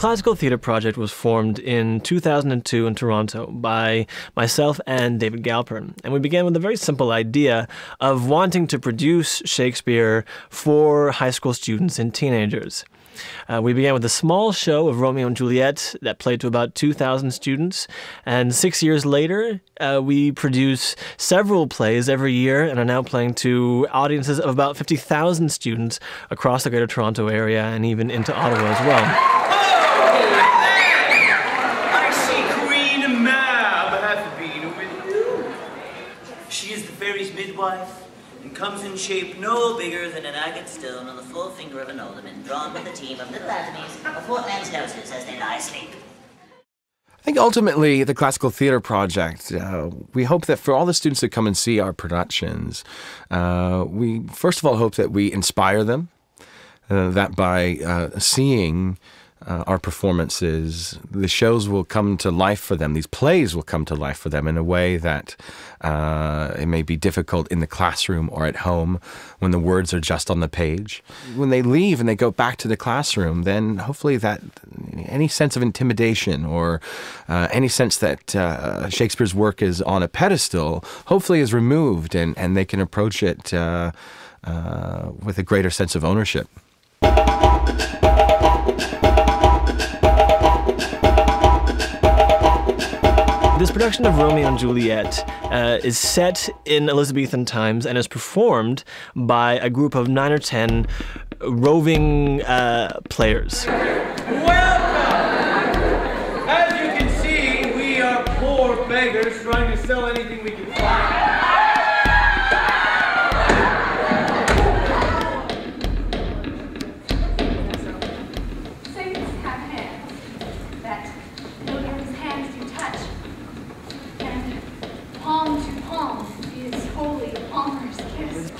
Classical Theatre Project was formed in 2002 in Toronto by myself and David Galpern. And we began with a very simple idea of wanting to produce Shakespeare for high school students and teenagers. We began with a small show of Romeo and Juliet that played to about 2,000 students. And 6 years later, we produce several plays every year and are now playing to audiences of about 50,000 students across the Greater Toronto area and even into Ottawa as well. I see Queen Mab hath been with you. She is the fairy's midwife, and comes in shape no bigger than an agate stone on the full finger of an alderman, drawn with a team of little atomies of footmen's noses as they lie asleep. I think ultimately, the Classical Theatre Project, we hope that for all the students that come and see our productions, we first of all hope that we inspire them, that by seeing our performances, the shows will come to life for them. These plays will come to life for them in a way that it may be difficult in the classroom or at home when the words are just on the page. When they leave and they go back to the classroom, then hopefully that any sense of intimidation or any sense that Shakespeare's work is on a pedestal hopefully is removed and they can approach it with a greater sense of ownership. This production of Romeo and Juliet is set in Elizabethan times and is performed by a group of 9 or 10 roving players. Welcome! As you can see, we are poor beggars trying to sell anything we can find.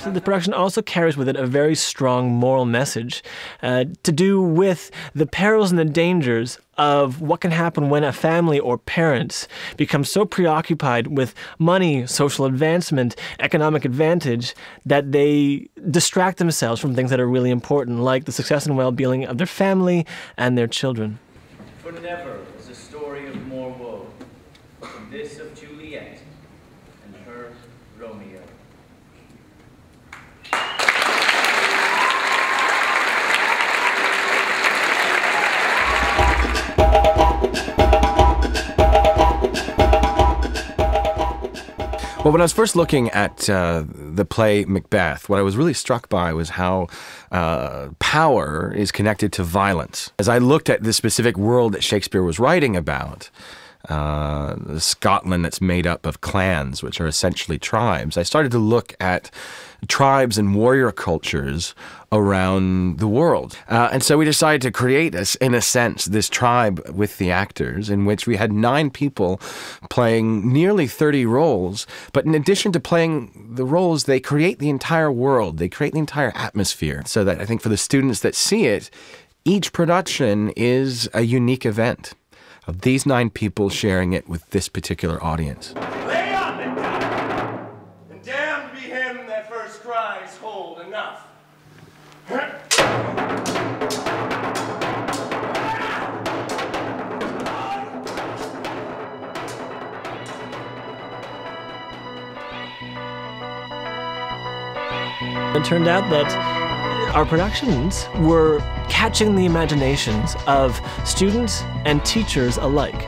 The production also carries with it a very strong moral message to do with the perils and the dangers of what can happen when a family or parents become so preoccupied with money, social advancement, economic advantage, that they distract themselves from things that are really important, like the success and well-being of their family and their children. For never is a story of more woe than this of Juliet and her Romeo. Well, when I was first looking at the play Macbeth, what I was really struck by was how power is connected to violence. As I looked at the specific world that Shakespeare was writing about, Scotland that's made up of clans, which are essentially tribes, I started to look at tribes and warrior cultures around the world. And so we decided to create, in a sense, this tribe with the actors, in which we had 9 people playing nearly 30 roles. But in addition to playing the roles, they create the entire world. They create the entire atmosphere. So that I think for the students that see it, each production is a unique event of these 9 people sharing it with this particular audience. Lay on it, and damned be him that first cries, hold, enough. It turned out that our productions were catching the imaginations of students and teachers alike.